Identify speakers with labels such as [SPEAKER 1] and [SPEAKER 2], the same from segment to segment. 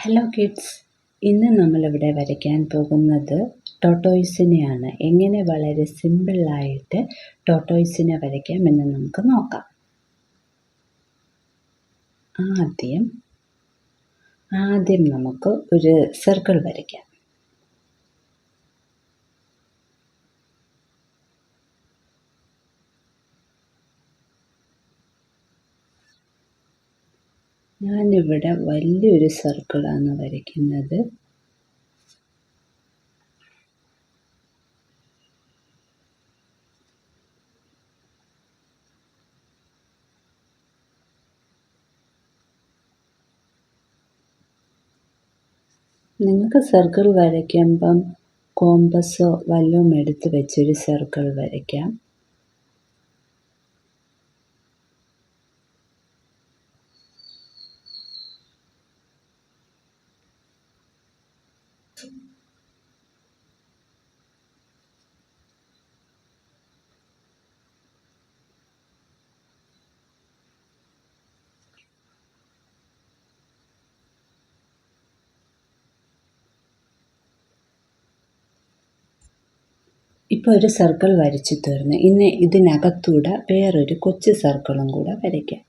[SPEAKER 1] Hello kids, ഇന്ന് നമ്മളിവിടെ വരയ്ക്കാൻ പോകുന്നത് ടോട്ടോയ്സിനെയാണ്. എങ്ങനെ വളരെ സിമ്പിളായിട്ട് ടോട്ടോയ്സിനെ വരയ്ക്കാമെന്ന് നമുക്ക് നോക്കാം. ആദ്യം നമുക്ക് ഒരു സർക്കിൾ വരയ്ക്കാം. ഞാനിവിടെ വലിയൊരു സർക്കിളാണ് വരയ്ക്കുന്നത്. നിങ്ങൾക്ക് സർക്കിൾ വരയ്ക്കുമ്പം കോമ്പസോ വല്ലതും എടുത്ത് വെച്ചൊരു സർക്കിൾ വരയ്ക്കാം. ഇപ്പോൾ ഒരു സർക്കിൾ വരച്ചു തീർന്നു. ഇനി ഇതിനകത്തൂടെ വേറൊരു കൊച്ചു സർക്കിളും കൂടെ വരയ്ക്കാം.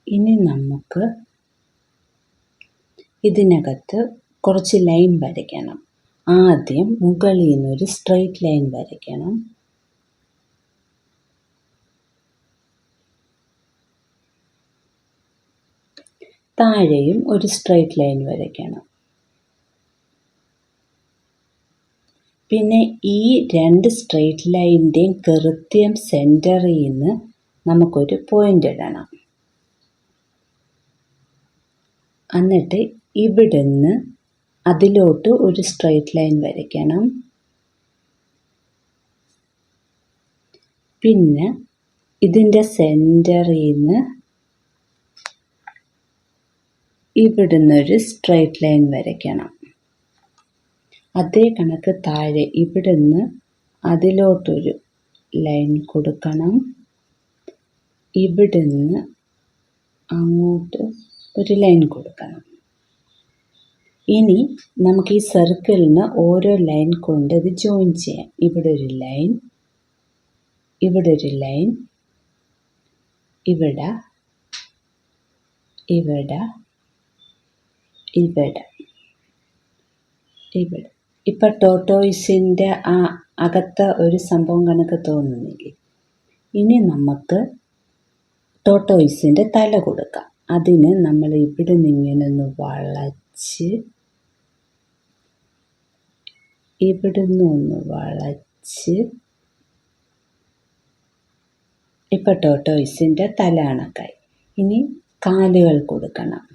[SPEAKER 1] ഇനി നമുക്ക് ഇതിനകത്ത് കുറച്ച് ലൈൻ വരയ്ക്കണം. ആദ്യം മുകളിൽ നിന്നൊരു സ്ട്രെയിറ്റ് ലൈൻ വരയ്ക്കണം. താഴെയും ഒരു സ്ട്രെയിറ്റ് ലൈൻ വരയ്ക്കണം. പിന്നെ ഈ രണ്ട് സ്ട്രെയിറ്റ് ലൈനിൻ്റെയും കൃത്യം സെൻറ്ററിൽ നിന്ന് നമുക്കൊരു പോയിൻ്റ് ഇടണം. എന്നിട്ട് ഇവിടുന്ന് അതിലോട്ട് ഒരു സ്ട്രെയിറ്റ് ലൈൻ വരയ്ക്കണം. പിന്നെ ഇതിൻ്റെ സെൻറ്ററിൽ നിന്ന് ഇവിടുന്നൊരു സ്ട്രെയിറ്റ് ലൈൻ വരയ്ക്കണം. അതേ കണക്ക് താഴെ ഇവിടുന്ന് അതിലോട്ടൊരു ലൈൻ കൊടുക്കണം. ഇവിടുന്ന് അങ്ങോട്ട് ഒരു ലൈൻ കൊടുക്കണം. ഇനി നമുക്ക് ഈ സർക്കിളിന് ഓരോ ലൈൻ കൊണ്ട് ഇത് ജോയിൻ ചെയ്യാം. ഇവിടെ ഒരു ലൈൻ, ഇവിടെ ഒരു ലൈൻ, ഇവിടെ, ഇവിടെ, ഇവിടെ, ഇവിടെ. ഇപ്പം ടോട്ടോയ്സിൻ്റെ അകത്ത ഒരു സംഭവം കണക്ക് തോന്നുന്നില്ലേ? ഇനി നമുക്ക് ടോട്ടോയ്സിൻ്റെ തല കൊടുക്കാം. അതിന് നമ്മൾ ഇവിടെ നിന്ന് ഒന്ന് വളച്ച്, ഇവിടുന്ന് ഒന്ന് വളച്ച്, ഇപ്പം ടോട്ടോയ്സിൻ്റെ തല കണക്കായി. ഇനി കാലുകൾ കൊടുക്കണം.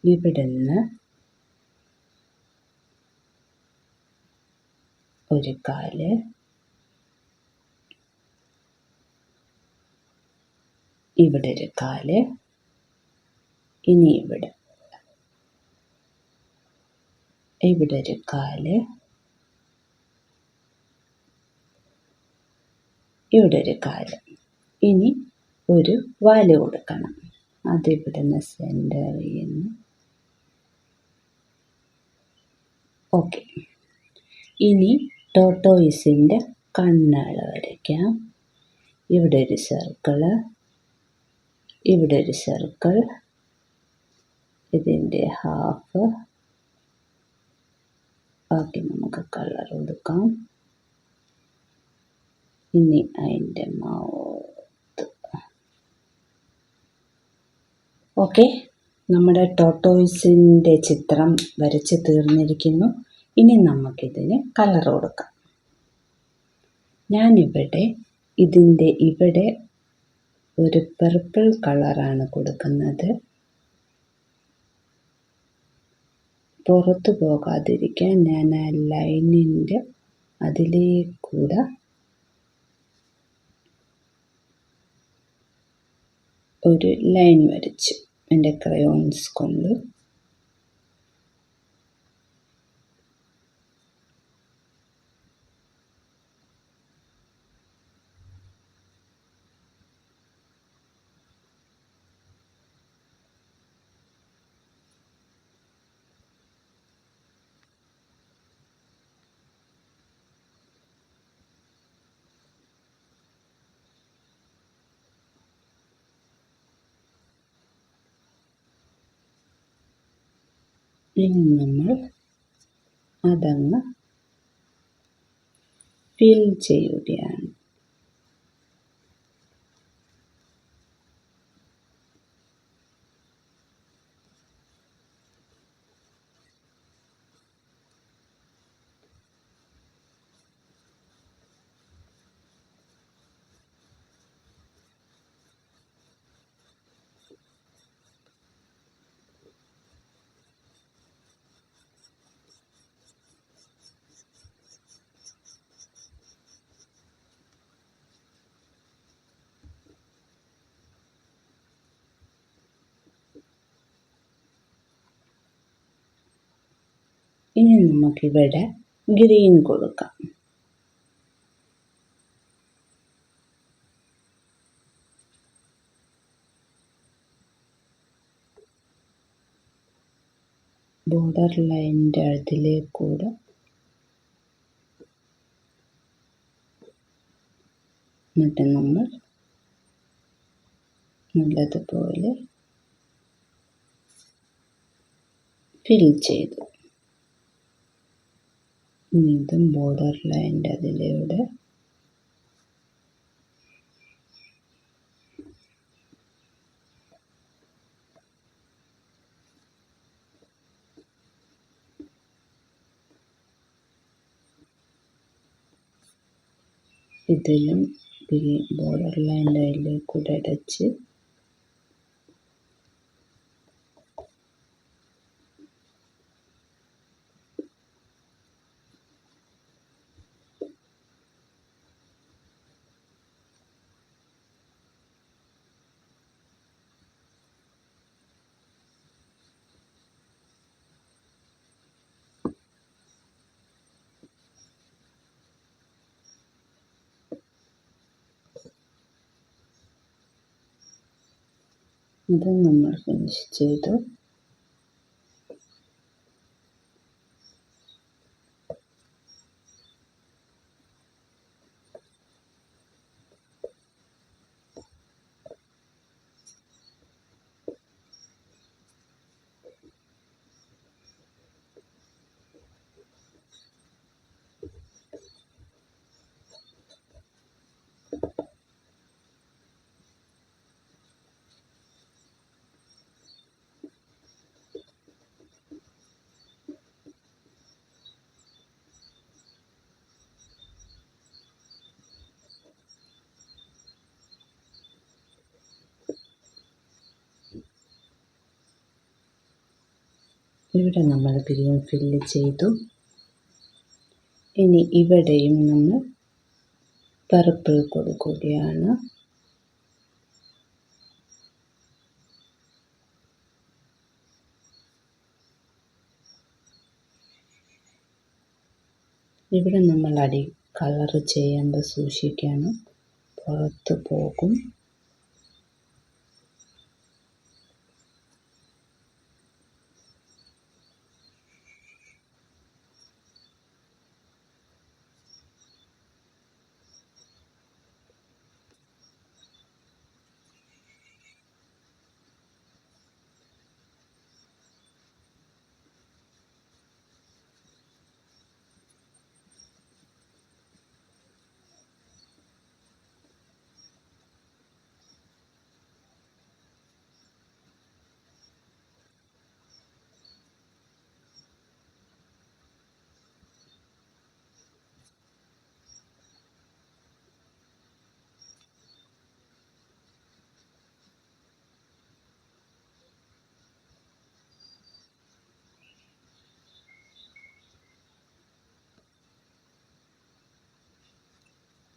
[SPEAKER 1] ഇവിടുന്ന് ഒരു കാല്, ഇവിടെ ഒരു കാല്, ഇനി ഇവിടെ, ഇവിടെ ഒരു കാല്, ഇവിടെ ഒരു കാല്. ഇനി ഒരു വാല് കൊടുക്കണം. അതിവിടുന്ന് സെൻറ്ററിൽ നിന്ന്. ഓക്കെ. ഇനി ടോട്ടോയ്സിൻ്റെ കണ്ണുകൾ വരയ്ക്കാം. ഇവിടെ ഒരു സർക്കിള്, ഇവിടെ ഒരു സർക്കിൾ, ഇതിൻ്റെ ഹാഫ്. ബാക്കി നമുക്ക് കളർ കൊടുക്കാം. ഇനി അതിൻ്റെ മൗത്ത്. ഓക്കെ, നമ്മുടെ ടോട്ടോയ്സിൻ്റെ ചിത്രം വരച്ച് തീർന്നിരിക്കുന്നു. ഇനി നമുക്കിതിന് കളർ കൊടുക്കാം. ഞാനിവിടെ ഇതിൻ്റെ ഇവിടെ ഒരു പർപ്പിൾ കളറാണ് കൊടുക്കുന്നത്. പുറത്തു പോകാതിരിക്കാൻ ഞാൻ ആ ലൈനിൻ്റെ അതിലേക്കൂടെ ഒരു ലൈൻ വരച്ചു എൻ്റെ ക്രയോൺസ് കൊണ്ട്. ഇനി നമ്മൾ അതങ്ങ് ഫിൽ ചെയ്യുകയാണ്. ഇനി നമുക്കിവിടെ ഗ്രീൻ കൊടുക്കാം. ബോർഡർ ലൈനിൻ്റെ അതിലേക്കൂടെ എന്നിട്ട് നമ്മൾ നല്ലതുപോലെ ഫിൽ ചെയ്തു. ഇതും ബോർഡർ ലൈനിൻ്റെ അതിലൂടെ ഇതിലും ബോർഡർ ലൈനിൻ്റെ അതിലേക്കൂടെ അടച്ച് ഇത് നമ്മൾ ഫിനിഷ് ചെയ്തു. ഇവിടെ നമ്മൾ ഗ്രീൻ ഫില്ല് ചെയ്തു. ഇനി ഇവിടെയും നമ്മൾ പർപ്പിൾ കൊടുക്കുകയാണ്. ഇവിടെ നമ്മൾ അടി കളർ ചെയ്യുമ്പോൾ സൂക്ഷിക്കണം, പുറത്ത് പോകും.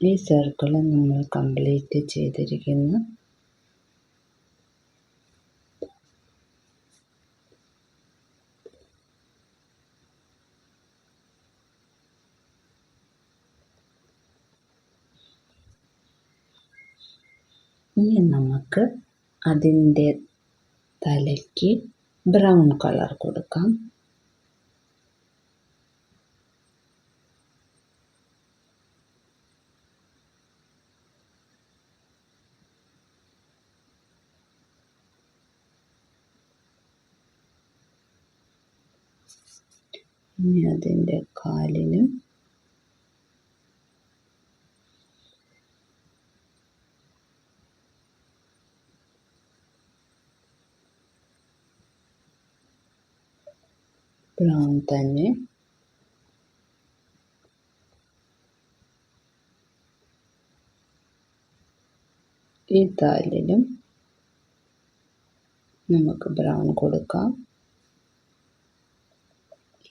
[SPEAKER 1] ഈ സർക്കിൾ നമ്മൾ കംപ്ലീറ്റ് ചെയ്തിരിക്കുന്നു. ഇനി നമുക്ക് അതിൻ്റെ തലയ്ക്ക് ബ്രൗൺ കളർ കൊടുക്കാം. ഇനി അതിൻ്റെ കാലിനും ബ്രൗൺ തന്നെ. ഈ കാലിലും നമുക്ക് ബ്രൗൺ കൊടുക്കാം.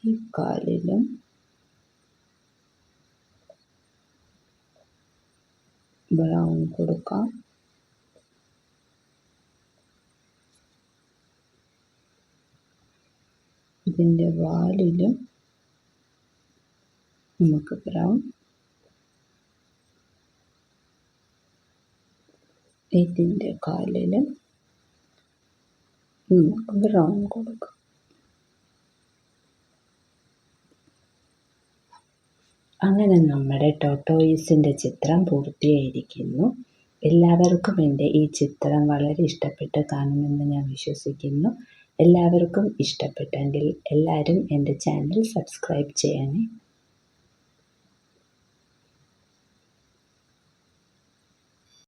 [SPEAKER 1] ഈ കാലിലും ബ്രൗൺ കൊടുക്കാം. ഇതിൻ്റെ വാലിലും നമുക്ക് ബ്രൗൺ. ഇതിൻ്റെ കാലിലും നമുക്ക് ബ്രൗൺ കൊടുക്കാം. അങ്ങനെ നമ്മുടെ ടോർട്ടോയിസിൻ്റെ ചിത്രം പൂർത്തിയായിരിക്കുന്നു. എല്ലാവർക്കും എൻ്റെ ഈ ചിത്രം വളരെ ഇഷ്ടപ്പെട്ട് കാണുമെന്ന് ഞാൻ വിശ്വസിക്കുന്നു. എല്ലാവർക്കും ഇഷ്ടപ്പെട്ടെങ്കിൽ എല്ലാവരും എൻ്റെ ചാനൽ സബ്സ്ക്രൈബ് ചെയ്യണേ.